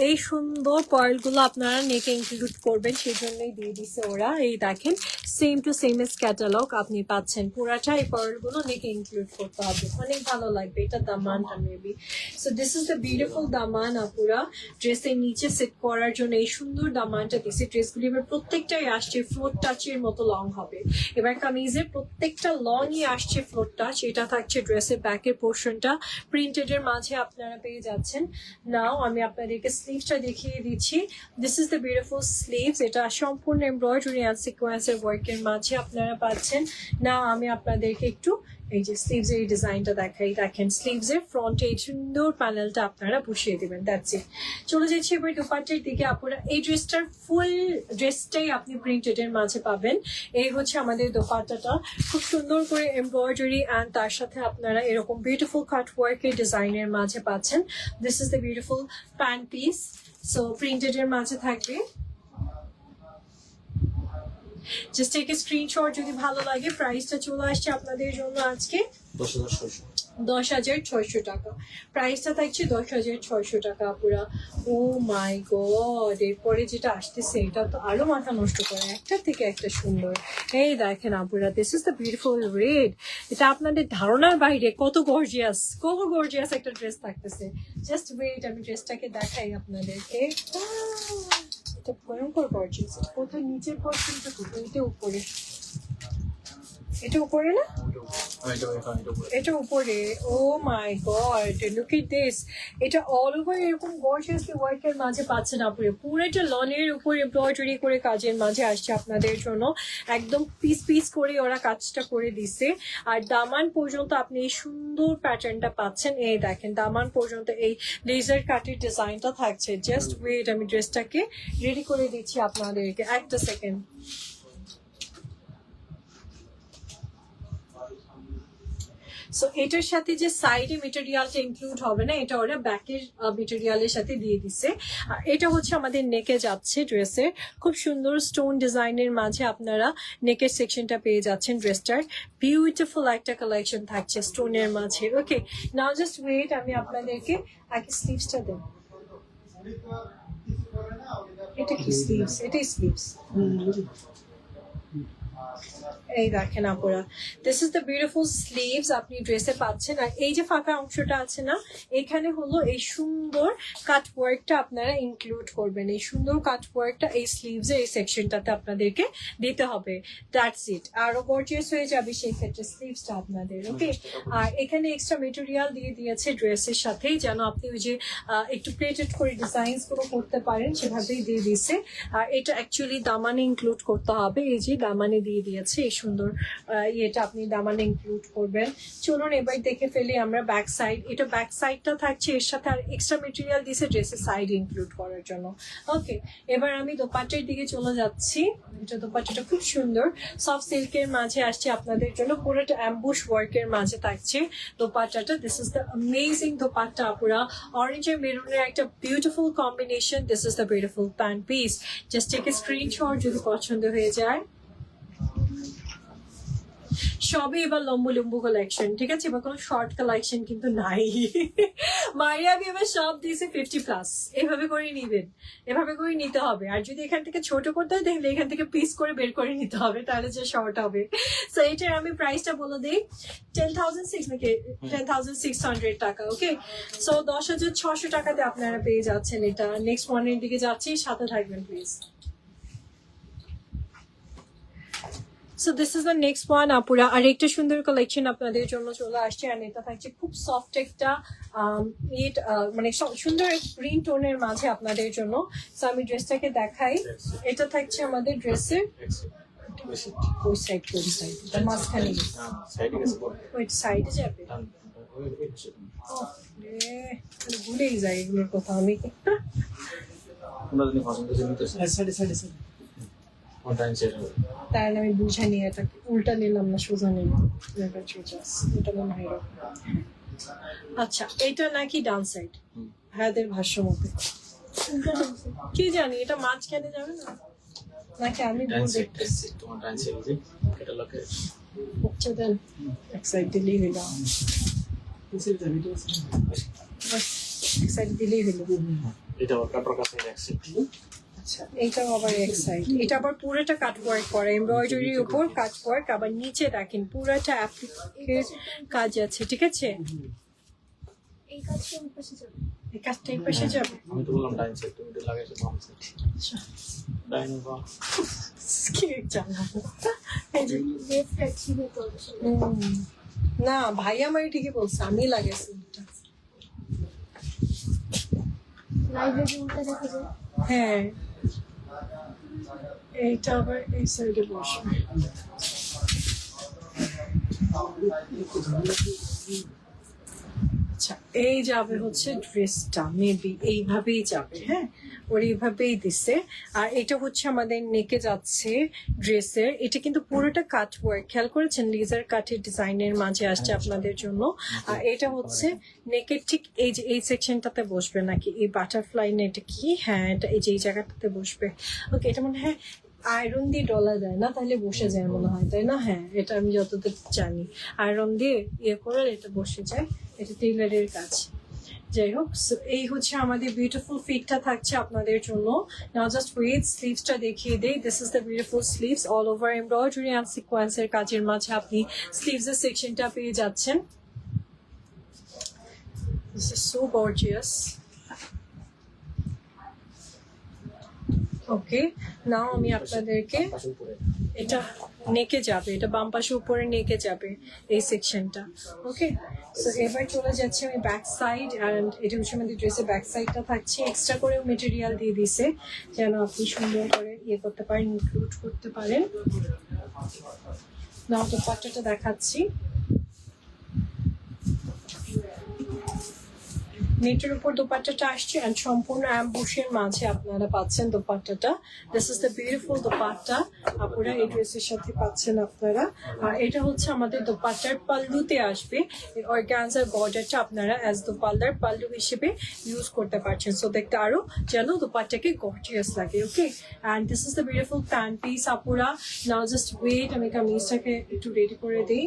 এই সুন্দর পার্লগুলো আপনারা নেকে ইনক্লুড করবেন, সেই জন্যই দিয়ে দিছে ওরা। এই দেখেন same to same S catalogue আপনি পাচ্ছেন, পুরাটা এই পার্লগুলো নেকে ইনক্লুড করতে হবে, অনেক ভালো লাগবে। এটা দামানটা maybe, so this is the beautiful দামান আপুরা, ড্রেসের নিচে সেট করার জন্য এই সুন্দর দামানটা দিচ্ছে। ড্রেসগুলি এবার প্রত্যেকটাই আসছে ফ্লোর টাচের মতো লং হবে। এবার কামিজের প্রত্যেকটা লংই আসছে ফ্লোর টাচ। এটা থাকছে ড্রেসের ব্যাকের পোর্শনটা, প্রিন্টেড এর মাঝে আপনারা পেয়ে যাচ্ছেন। নাও আমি আপনাদেরকে স্লিভসটা দেখিয়ে দিচ্ছি। This is the beautiful sleeves, এটা সম্পূর্ণ এমব্রয়ডারি অ্যান্ড সিকোয়েন্সের ওয়ার্কের মাঝে আপনারা পাচ্ছেন। না আমি আপনাদেরকে একটু এই যে স্লিভস এর ডিজাইনটা দেখাই, দেখেন স্লিভস এর ফ্রন্টে এই সুন্দর প্যানেলটা আপনারা বসিয়ে দিবেন, দ্যাটস ইট। চলে যাচ্ছি এবার দোপাট্টার দিকে আপুরা, এই ড্রেসটার ফুল ড্রেসটাই আপনি প্রিন্টেড এর মাঝে পাবেন। এই হচ্ছে আমাদের দোপাট্টাটা, খুব সুন্দর করে এমব্রয়ডারি অ্যান্ড তার সাথে আপনারা এরকম বিউটিফুল কাট ওয়ার্কের ডিজাইনের মাঝে পাচ্ছেন। This is the beautiful pant piece, so printed এর মাঝে থাকবে। জাস্ট টেক এ স্ক্রিনশট যদি ভালো লাগে। প্রাইসটা চলে আসছে আপনাদের জন্য আজকে 10,600 টাকা। প্রাইসটা থাকছে 10,600 টাকা আপুরা। ও মাই গড, এরপরে যেটা আসতেছে এটা তো আরো মাথা নষ্ট করে, একটা থেকে একটা সুন্দর। এই দেখেন আপুরা, this is the beautiful red. এটা আপনাদের ধারণার বাইরে কত গর্জিয়াস একটা ড্রেস থাকতেছে। জাস্ট ওয়েট, আমি ড্রেসটাকে দেখাই আপনাদেরকে। এটা ভয়ঙ্কর গর্জিয়াস। কোথায় নিচের পোর্শনটা, কোথায় এটা উপরে, এটা উপরে না, এটা উপরে। ও মাই গড, লুক এট দিস। এটা অল ওভার এরকম গর্জিয়াসলি ওয়ার্কের মাঝে পাচ্ছেন আপুরে, পুরোটা লনের উপর এমব্রয়ডারি করে কাজের মাঝে আসছে আপনাদের জন্য। একদম পিস পিস করে ওরা কাজটা করে দিছে। আর দামান পর্যন্ত আপনি এই সুন্দর প্যাটার্নটা পাচ্ছেন। এই দেখেন দামান পর্যন্ত এই লেজার কাটের ডিজাইনটা থাকছে। জাস্ট ওয়েট, আমি ড্রেসটাকে রেডি করে দিচ্ছি আপনাদেরকে, একটা সেকেন্ড। সো এটার সাথে যে সাইডে মেটেরিয়ালটা ইনক্লুড হবে না, এটা ওরা ব্যাকের মেটেরিয়ালের সাথে দিয়ে দিচ্ছে। আর এটা হচ্ছে আমাদের নেকে যাচ্ছে ড্রেসের, খুব সুন্দর স্টোন ডিজাইনের মাঝে আপনারা নেকের সেকশনটা পেয়ে যাচ্ছেন। ড্রেসটার বিউটিফুল একটা কালেকশন থাকছে স্টোনের মাঝে। ওকে, নাও জাস্ট ওয়েট, আমি আপনাদেরকে আগে স্লিভসটা দেব। এটা কি স্লিভস? এটাই স্লিভস। এই দেখেন আপুরা, this is the beautiful sleeves আপনি ড্রেসে পাচ্ছেন। আর এই যে ফাঁকা অংশটা আছে না, এখানে হলো এই সুন্দর কাট ওয়ার্কটা আপনারা ইনক্লুড করবেন। এই সুন্দর কাট ওয়ার্কটা এই স্লিভস এই সেকশনটাতে আপনাদেরকে দিতে হবে, দ্যাটস ইট। আরো গর্জিয়াস হয়ে যাবে সেই ক্ষেত্রে স্লিভসটা আপনাদের। ওকে, আর এখানে এক্সট্রা মেটেরিয়াল দিয়ে দিয়েছে ড্রেসের সাথেই, যেন আপনি ওই যে একটু প্লেটেড করে ডিজাইনস গুলো করতে পারেন, সেভাবেই দিয়ে দিয়েছে। আর এটা অ্যাকচুয়ালি দামানে ইনক্লুড করতে হবে, এই যে দামানে দিয়ে দিয়েছে এই সুন্দর ইয়েটা আপনি দামানে ইনক্লুড করবেন। চলুন এবার দেখে ফেলি আমরা ব্যাক সাইড। এটা ব্যাক সাইডটা থাকছে, এর সাথে আর এক্সট্রা মেটেরিয়াল দিয়েছে ড্রেসের সাইড ইনক্লুড করার জন্য। ওকে, এবার আমি দোপাট্টার দিকে চলে যাচ্ছি। এটা দোপাট্টাটা খুব সুন্দর সফট সিল্কের মাঝে আসছে আপনাদের জন্য, পুরোটা অ্যাম্বুশ ওয়ার্কের মাঝে থাকছে দোপাট্টাটা। This is the amazing dupatta আপুরা, অরেঞ্জ আর মেরুনের একটা beautiful combination. This is the beautiful pant piece. Just take a screenshot যদি পছন্দ হয়ে যায়। সবই এবার লম্বু লম্বু কালেকশন, ঠিক আছে? এবার কোনো শর্ট কালেকশন কিন্তু নাই। মারিয়া আমি এবার সব দিয়েছি 50+, এভাবে করে নিবেন, এভাবে করে নিতে হবে। আর যদি এখান থেকে ছোট করতে হয় তাহলে এখান থেকে পিস করে বের করে নিতে হবে, তাহলে যে শর্ট হবে। সো এটার আমি প্রাইসটা বলে দিই, 10,600 নাকি 10,600 টাকা। ওকে, সো 10,600 টাকাতে আপনারা পেয়ে যাচ্ছেন এটা। নেক্সট ওয়ানের দিকে যাচ্ছি, সাথে থাকবেন please. So this is the next one আপুরা। আর একটা সুন্দর কালেকশন আপনাদের জন্য চলে আসছে, আর এটা থাকছে খুব সফট একটা মানে সুন্দর গ্রিন টোনের মাঝে আপনাদের জন্য। সো আমি ড্রেসটাকে দেখাই, এটা থাকছে আমাদের ড্রেসের ওই সাইড, কোন সাইড? এটা মাঝখানে, ওই সাইডে যাবে। ভুলেই যাই এগুলোর কথা আমি। তাহলে আমি বুঝে নিয়ে এটা উল্টা নিলাম না সোজা নিলাম, এটা মনে হয় এরকম। আচ্ছা, এটা নাকি ডান সাইড ভাইয়াদের ভাষ্য মতে, কি জানি এটা মাঝখানে যাবে না নাকি আমি ভুল দেখতেছি। আচ্ছা দেন এক সাইড দিলেই হইল, এক সাইড দিলেই হইল। আচ্ছা, এইটাও আবার এক সাইড, এটা আবার পুরোটা কাট ওয়ার্ক করা, এমব্রয়ডারির উপর কাট ওয়ার্ক। আবার নিচে দেখেন পুরোটা অ্যাপ্লিকের কাজ আছে, ঠিক আছে? এই কাজটা এই পাশে যাবে, এই কাজটা এই পাশে যাবে। আমি তো বললাম ডাইন সাইড, তুমি তো লাগাইছো বাম সাইড। আচ্ছা, ডাইন বা কি জানো, এই যে ফ্লেক্সিবল করবে না ভাই, আমার ঠিকই বলছে, আমি লাগাইছি এটা। লাইভে যে উল্টা দেখা যায়, হ্যাঁ এইটা আবার এই সাইডে বসবে। আচ্ছা, এই যাবে হচ্ছে ড্রেসটা, মেবি এইভাবেই যাবে। হ্যাঁ, ওর এইভাবেই দিছে। আর এটা হচ্ছে আমাদের নেকে যাচ্ছে ড্রেসের, এটা কিন্তু পুরোটা কাট ওয়ার্ক, খেয়াল করেছেন? লেজার কাটের ডিজাইনের মাঝে আসছে আপনাদের জন্য। আর এটা হচ্ছে নেকের ঠিক এই যে এই সেকশনটাতে বসবে, নাকি এই বাটারফ্লাই না এটা কি? হ্যাঁ, এটা এই যে এই জায়গাটাতে বসবে। ওকে, এটা মনে হয় আয়রন দিয়ে ডলা যায় না, তাহলে বসে যায় মনে হয়, তাই না? হ্যাঁ, এটা আমি যতদূর জানি আয়রন দিয়ে ইয়ে করে এটা বসে যায়, এটা টেইলারের কাজ। যাই হোক, এই হচ্ছে আমাদের বিউটিফুল ফিটটা থাকছে আপনাদের জন্য। নাও জাস্ট ওয়েট, স্লিভসটা দেখিয়ে দেই। This is the beautiful sleeves, all over embroidery and সিকোয়েন্সের কাজের মাঝে আপনি স্লিভসের সেকশনটা পেয়ে যাচ্ছেন। This is so gorgeous. Okay, now আমি আপনাদেরকে, এটা নেকে যাবে, এটা বাম পাশে উপরে নেকে যাবে এই সেকশনটা। ওকে, সো এবার চলে যাচ্ছে আমি ব্যাক সাইড, অ্যান্ড এটা হচ্ছে আমাদের ড্রেসের ব্যাক সাইডটা থাকছে। এক্সট্রা করেও মেটেরিয়াল দিয়ে দিছে যেন আপনি সুন্দর করে ইয়ে করতে পারেন, ইনক্লুড করতে পারেন। নাও দোপাট্টাটা দেখাচ্ছি, নেটের উপর দোপাট্টাটা আসছে, এন্ড সম্পূর্ণ অ্যাম্বুশের মাঝে আপনারা পাচ্ছেন দোপাট্টাটা। This is the beautiful dupatta আপনারা এই ড্রেসের সাথে পাচ্ছেন আপনারা। আর এটা হচ্ছে আমাদের দোপাট্টার পাল্লুতে আসবে, অর্গানজার বর্ডারটা আপনারা অ্যাজ দোপাল্লার পাল্লু হিসেবে ইউজ করতে পারছেন, সো দেখতে আরো যেন দোপাট্টাকে গর্জিয়াস লাগে। Okay, and this is the beautiful pant piece আপুরা। নাও জাস্ট ওয়েট, আমি কামিজটাকে একটু রেডি করে দিই।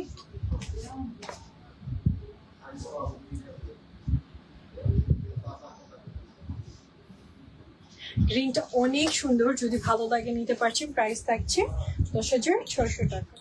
গ্রিনটা অনেক সুন্দর, যদি ভালো লাগে নিতে পারছেন। প্রাইস থাকছে 10,600 টাকা।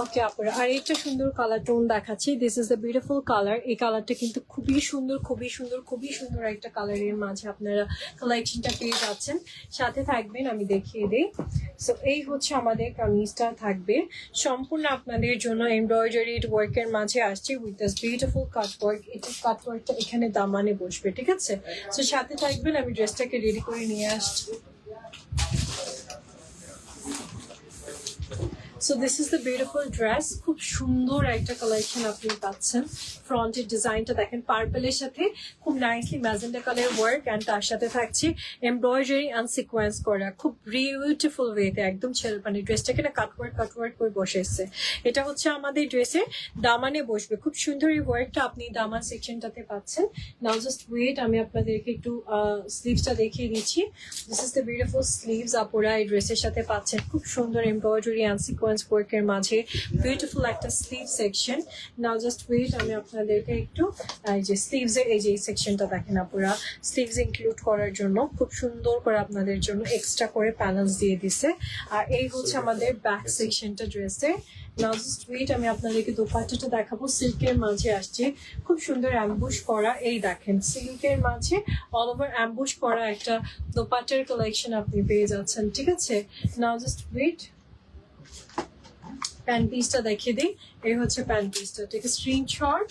ওকে আপুরা, আর একটা সুন্দর কালার টোন দেখাচ্ছি। This is the beautiful colour. এই কালারটা কিন্তু খুবই সুন্দর, খুবই সুন্দর, খুবই সুন্দর একটা কালারের মাঝে আপনারা কালেকশনটা পেয়ে যাচ্ছেন। সাথে থাকবেন, আমি দেখিয়ে দিই। সো এই হচ্ছে আমাদের কামিজটা থাকবে সম্পূর্ণ আপনাদের জন্য এমব্রয়ডারি ওয়ার্কের মাঝে আসছে with this beautiful cut work. এটা কাট ওয়ার্কটা এখানে দামানে বসবে, ঠিক আছে? সো সাথে থাকবেন, আমি ড্রেসটাকে রেডি করে নিয়ে আসছি। So this is the beautiful dress, খুব সুন্দর একটা কালেকশন আপনি পাচ্ছেন। ফ্রন্টের ডিজাইনটা দেখেন পার্পলের সাথে খুব nicely magenta colour work, and তার সাথে থাকছে এমব্রয়ডারি অ্যান্ড সিকোয়েন্স করা খুব বিউটিফুল ওয়েতে, একদম মানে ড্রেসটাকে না কাটওয়ার্ক করে বসে এসছে। এটা হচ্ছে আমাদের ড্রেসের দামানে বসবে, খুব সুন্দর এই ওয়ার্কটা আপনি দামান সেকশনটাতে পাচ্ছেন। নাও জাস্ট ওয়েট, আমি আপনাদেরকে একটু স্লিভসটা দেখিয়ে দিচ্ছি। This is the beautiful sleeves আপুরা এই ড্রেসের সাথে পাচ্ছেন, খুব সুন্দর এমব্রয়ডারি অ্যান্ড সিকোয়েন্স ওয়ার্কের মাঝে বিউটিফুল একটা স্লিভ সেকশন। নাও জাস্ট ওয়েট, আমি আপনাদেরকে একটু এই যে স্লিভসের এই যে সেকশনটা দেখেন আপুরা, স্লিভস ইনক্লুড করার জন্য খুব সুন্দর করে আপনাদের জন্য এক্সট্রা করে প্যানেলস দিয়ে দিছে। আর এই হচ্ছে আমাদের ব্যাক সেকশনটা ড্রেসের। নাও জাস্ট ওয়েট, আমি আপনাদেরকে দোপাট্টাটা দেখাবো, সিল্কের মাঝে আসছে, খুব সুন্দর অ্যাম্বুশ করা। এই দেখেন সিল্কের মাঝে অল ওভার অ্যাম্বুশ করা একটা দোপাট্টার কালেকশন আপনি পেয়ে যাচ্ছেন, ঠিক আছে। নাও জাস্ট ওয়েট, প্যান্ট পিসটা দেখিয়ে দিই। এই হচ্ছে প্যান্ট পিসটা, ঠিক আছে, স্ক্রিনশট।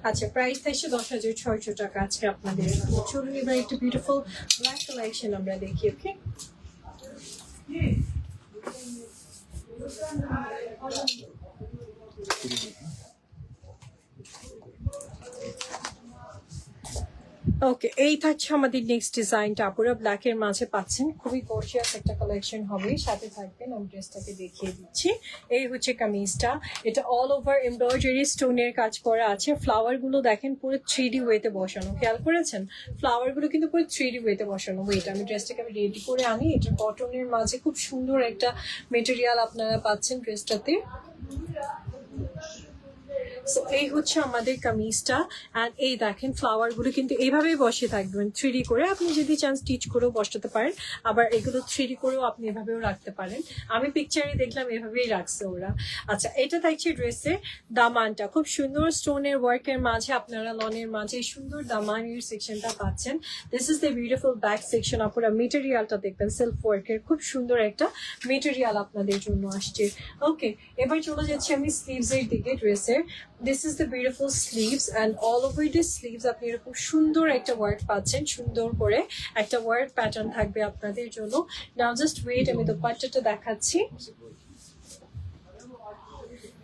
আচ্ছা, প্রাইস থাকছে 10,600 টাকা আজকে আপনাদের। চলুন এবার একটা বিউটিফুল ব্ল্যাক কালেকশন আমরা দেখি। ওকে, ওকে, এই থাকছে আমাদের নেক্সট ডিজাইনটা আপুরা ব্ল্যাকের মাঝে পাচ্ছেন, খুবই গর্জিয়াস একটা কালেকশন হবে। সাথে থাকবেন, আমি ড্রেসটাকে দেখিয়ে দিচ্ছি। এই হচ্ছে কামিজটা, এটা অল ওভার এমব্রয়ডারি স্টোনের কাজ করা আছে। ফ্লাওয়ার গুলো দেখেন পুরো 3D ওয়েতে বসানো, খেয়াল করেছেন? ফ্লাওয়ার গুলো কিন্তু পুরো 3D ওয়েতে বসানো। ওয়েট, আমি ড্রেসটাকে আমি রেডি করে আনি। এটা কটনের মাঝে খুব সুন্দর একটা মেটেরিয়াল আপনারা পাচ্ছেন ড্রেসটাতে। সো এই হচ্ছে আমাদের কামিজটা, অ্যান্ড এই দেখেন ফ্লাওয়ার গুলো কিন্তু এইভাবেই বসে থাকবেন 3D করে। আপনি যদি চান স্টিচ করেও বসাতে পারেন, আবার এগুলো 3D করেও আপনি এভাবেও রাখতে পারেন। আমি পিকচারে দেখলাম এভাবেই রাখছে ওরা। আচ্ছা, এটা থাকছে ড্রেসের দামানটা, খুব সুন্দর স্টোনের ওয়ার্কের মাঝে আপনারা লনের মাঝে সুন্দর দামানের সেকশনটা পাচ্ছেন। This is the beautiful back section. আপনারা মেটেরিয়ালটা দেখবেন সেলফ ওয়ার্কের, খুব সুন্দর একটা মেটেরিয়াল আপনাদের জন্য আসছে। ওকে, এবার চলে যাচ্ছি আমি স্লিভস এর দিকে ড্রেসের। This is the beautiful sleeves, and all over the sleeves আপনি এরকম সুন্দর একটা ওয়ার্ক পাচ্ছেন, সুন্দর করে একটা ওয়ার্ক প্যাটার্ন থাকবে আপনাদের জন্য। নাও জাস্ট ওয়েট, আমি দোপাট্টাটা দেখাচ্ছি।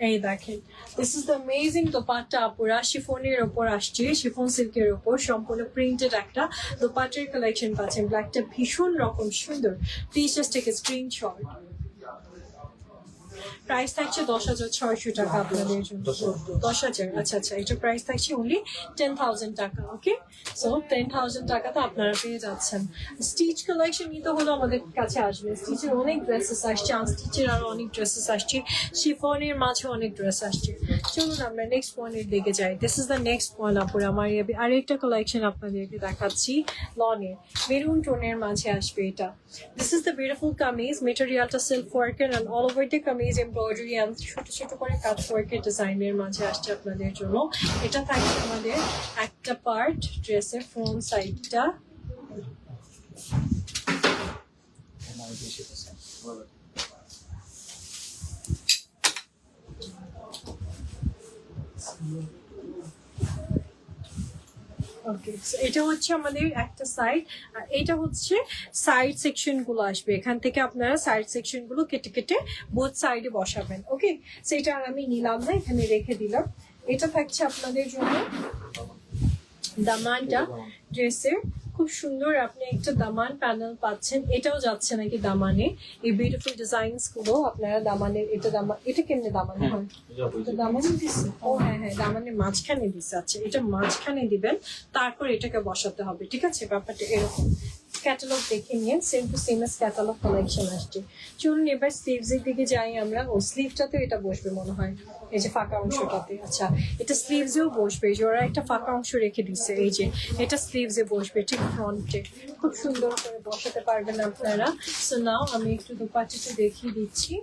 এই দেখেন, this is the amazing dupatta আপুরা, শিফনের ওপর আসছে, শিফন সিল্কের ওপর সম্পূর্ণ প্রিন্টেড একটা দোপাট্টার কালেকশন পাচ্ছেন। ব্ল্যাকটা ভীষণ রকম সুন্দর। Please just take a screenshot. Price থাকছে 10,600 টাকা আপনাদের জন্য। 10,000, আচ্ছা আচ্ছা, এটা প্রাইস থাকছে অনলি 10,000 টাকা। ওকে, সো 10,000 টাকাতে আপনারা পেয়ে যাচ্ছেন। স্টিচ কালেকশন নিতে হলো আমাদের কাছে আসবে। স্টিচের অনেক ড্রেসেস আসছে, আনস্টিচের আরো অনেক ড্রেসেস আসছে, শিফনের মাঝে অনেক ড্রেস আসছে। চলুন আমরা নেক্সট পয়েন্টের দিকে যাই। This is the next point আপুরা, আমার আরেকটা কালেকশন আপনাদেরকে দেখাচ্ছি লনের মেরুন টোনের মাঝে আসবে এটা। This is the beautiful kameez, মেটেরিয়ালটা সেলফ ওয়ার্কের, and all over the kameez embroidery and ছোট ছোট করে কাট ওয়ার্কের ডিজাইনের মাঝে আসছে আপনাদের জন্য। এটা থাকছে আমাদের একটা পার্ট ড্রেসের ফ্রন্ট সাইডটা। ওকে, এটা হচ্ছে আমাদের একটা সাইড, আর এটা হচ্ছে সাইড সেকশন গুলো আসবে। এখান থেকে আপনারা সাইড সেকশন গুলো কেটে কেটে বোথ সাইডে বসাবেন। ওকে, সেটা আর আমি নিলাম না, এখানে রেখে দিলাম। এটা থাকছে আপনাদের জন্য দামানটা ড্রেসের, খুব সুন্দর আপনি একটা দামান প্যানেল পাচ্ছেন। এটাও যাচ্ছে নাকি দামানে, এই বিউটিফুল ডিজাইনস গুলো আপনারা দামানের। এটা কেমনে দামানে হয়? এটা দামানে দিচ্ছে? ও হ্যাঁ হ্যাঁ, দামানের মাঝখানে দিচ্ছে। আচ্ছা, এটা মাঝখানে দিবেন, তারপর এটাকে বসাতে হবে, ঠিক আছে? ব্যাপারটা এরকম। ক্যাটালগ দেখে নিয়ে same to same catalogue collection আসছে। চলুন এবার স্লিভস এর দিকে যাই আমরা। ও স্লিভটাতেও এটা বসবে মনে হয়, এই যে ফাঁকা অংশটাতে। আচ্ছা, এটা স্লিভসেও বসবে, এই যে ওরা একটা ফাঁকা অংশ রেখে দিচ্ছে, এই যে এটা স্লিভসে বসবে ঠিক ফ্রন্টে, খুব সুন্দর করে বসাতে পারবেন আপনারা। সো নাও আমি একটু দোপাট্টাটা দেখিয়ে দিচ্ছি।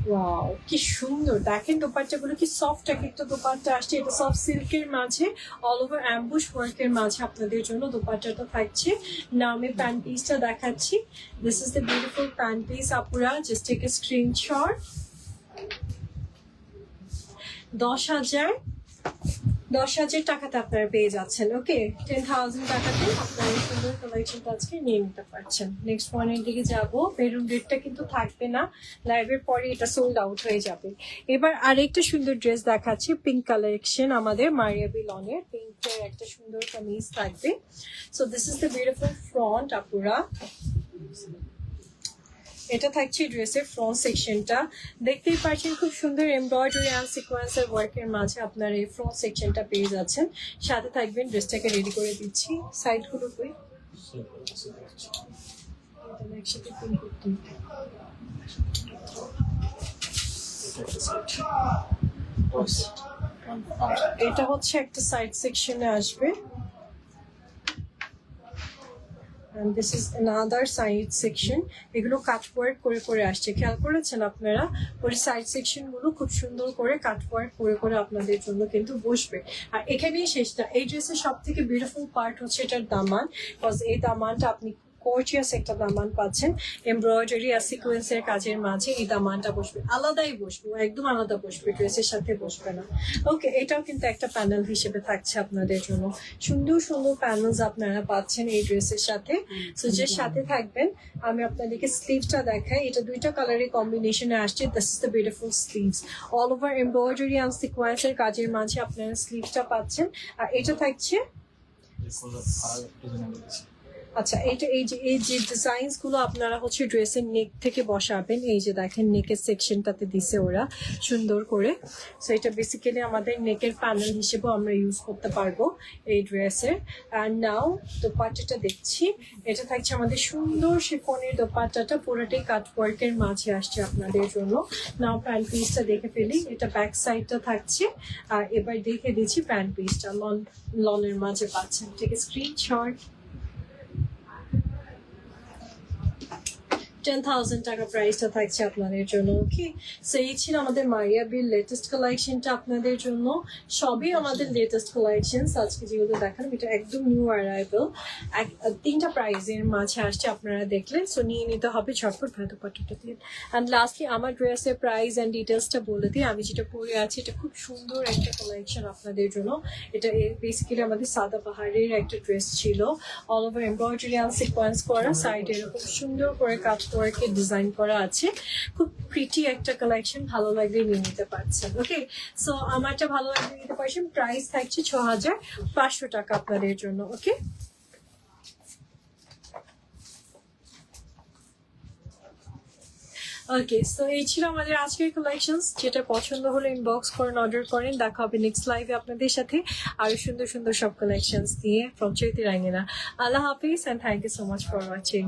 ওয়াও, কি সুন্দর দেখেন দোপাট্টাগুলো, কি সফট একটা দোপাট্টা আসছে। এটা সফট সিল্কের মাঝে অল ওভার অ্যাম্বুশ ওয়ার্কের মাঝে আপনাদের জন্য দোপাট্টাটা থাকছে। না আমি প্যান্ট পিসটা দেখাচ্ছি। This is the beautiful pant piece আপুরা, জাস্ট টেক এ স্ক্রিনশট। 10,000 10,000 টাকাতে আপনারা পেয়ে যাচ্ছেন। ওকে, 10,000 টাকাতে আপনারা এই সুন্দর কালেকশনটা আজকে নিয়ে নিতে পারছেন। নেক্সট পয়েন্টের দিকে যাব। মেরুন রেডটা কিন্তু থাকবে না, লাইভের পরে এটা সোল্ড আউট হয়ে যাবে। এবার আরেকটা সুন্দর ড্রেস দেখাচ্ছি, পিঙ্ক কালেকশন আমাদের মারিয়া বিলনের। পিঙ্কের একটা সুন্দর কামিজ থাকবে। So this is the beautiful front আপুরা। এটা থাকছে ড্রেসের ফ্রন্ট সেকশনটা, দেখতেই পাচ্ছেন খুব সুন্দর এমব্রয়ডারি অ্যান্ড সিকোয়েন্সের ওয়ার্কের মাঝে আপনার এই ফ্রন্ট সেকশনটা পেয়ে যাচ্ছেন। সাথে থাকবেন, ড্রেসটাকে রেডি করে দিচ্ছি। সাইডগুলো কই, একসাথে পিন করতে এটা হচ্ছে একটা সাইড সেকশনে আসবে। and this is another side section. এগুলো কাট ওয়ার্ক করে করে আসছে, খেয়াল করেছেন আপনারা? ওই সাইড সেকশন গুলো খুব সুন্দর করে কাট ওয়ার্ক করে করে আপনাদের জন্য কিন্তু বসবে। আর এখানেই শেষটা। এই ড্রেসের সব থেকে বিউটিফুল পার্ট হচ্ছে এটার দামান, বিকজ এই দামানটা আপনি গর্জিয়াস একটা দামান পাচ্ছেন এমব্রয়ডারি আর সিকোয়েন্সের কাজের মাঝে। এই দামানটা বসবে, আলাদাই বসবে, একদম আলাদা বসবে, ড্রেসের সাথে বসবে না। ওকে, এটাও কিন্তু একটা প্যানেল হিসেবে থাকছে আপনাদের জন্য। সুন্দর সুন্দর প্যানেলস আপনারা পাচ্ছেন এই ড্রেসের সাথে। সো যে সাথে থাকবেন, আমি আপনাদেরকে স্লিভসটা দেখাই। এটা দুইটা কালারের কম্বিনেশনে আসছে। This is the beautiful sleeves, all over embroidery আর সিকোয়েন্সের কাজের মাঝে আপনারা স্লিভসটা পাচ্ছেন। আর এটা থাকছে, আচ্ছা, এই যে ডিজাইনস গুলো আপনারা হচ্ছে ড্রেসের নেক থেকে বসাবেন। এই যে দেখেন নেকের সেকশনটাতে দিছে ওরা সুন্দর করে। সো এটা বেসিক্যালি আমাদের নেকের প্যানেল হিসেবেও আমরা ইউজ করতে পারবো এই ড্রেসের। অ্যান্ড নাও দোপাট্টাটা দেখছি, এটা থাকছে আমাদের সুন্দর শিফনের দোপাট্টাটা, পুরোটাই কাট ওয়ার্কের মাঝে আসছে আপনাদের জন্য। নাও প্যান্ট পিসটা দেখে ফেলি, এটা ব্যাক সাইডটা থাকছে। আর এবার দেখে দিচ্ছি প্যান্ট পিসটা, লনের মাঝে পাচ্ছেন। ঠিক আছে, স্ক্রিনশট। 10,000 টাকা প্রাইসটা থাকছে আপনাদের জন্য। ওকে, সো এই ছিল আমাদের মারিয়া বির লেটেস্ট কালেকশনটা আপনাদের জন্য। সবই আমাদের লেটেস্ট কালেকশন আজকে যেগুলো দেখালাম, এটা একদম নিউ অ্যারাইভেল। 3টা প্রাইজের মাঝে আসছে আপনারা দেখলেন। সো নিয়ে নিতে হবে ঝটপট ভালো পাটটা দিয়ে। অ্যান্ড লাস্টলি আমার ড্রেসের প্রাইস অ্যান্ড ডিটেলসটা বলে দিই। আমি যেটা পরে আছি এটা খুব সুন্দর একটা কালেকশন আপনাদের জন্য। এটা বেসিক্যালি আমাদের সাদা পাহাড়ের একটা ড্রেস ছিল, all over embroidery and sequence করা, সাইডে এরকম সুন্দর করে কাজ ওয়ার্কে ডিজাইন করা আছে। খুব প্রিটি একটা কালেকশন, ভালো লাগলে নিয়ে নিতে পারছেন। ওকে, সো আমারটা ভালো লাগলে নিতে পারছেন। প্রাইস থাকছে 6,500 টাকা আপনাদের জন্য। ওকে, ওকে, সো এই ছিল আমাদের আজকের কালেকশনস। যেটা পছন্দ হলে ইনবক্স করেন, অর্ডার করেন। দেখা হবে নেক্সট লাইভে আপনাদের সাথে আরো সুন্দর সুন্দর সব কালেকশনস দিয়ে ফ্রম চৈতি রাঙ্গিনা। আল্লাহ হাফিজ, and thank you so much for watching.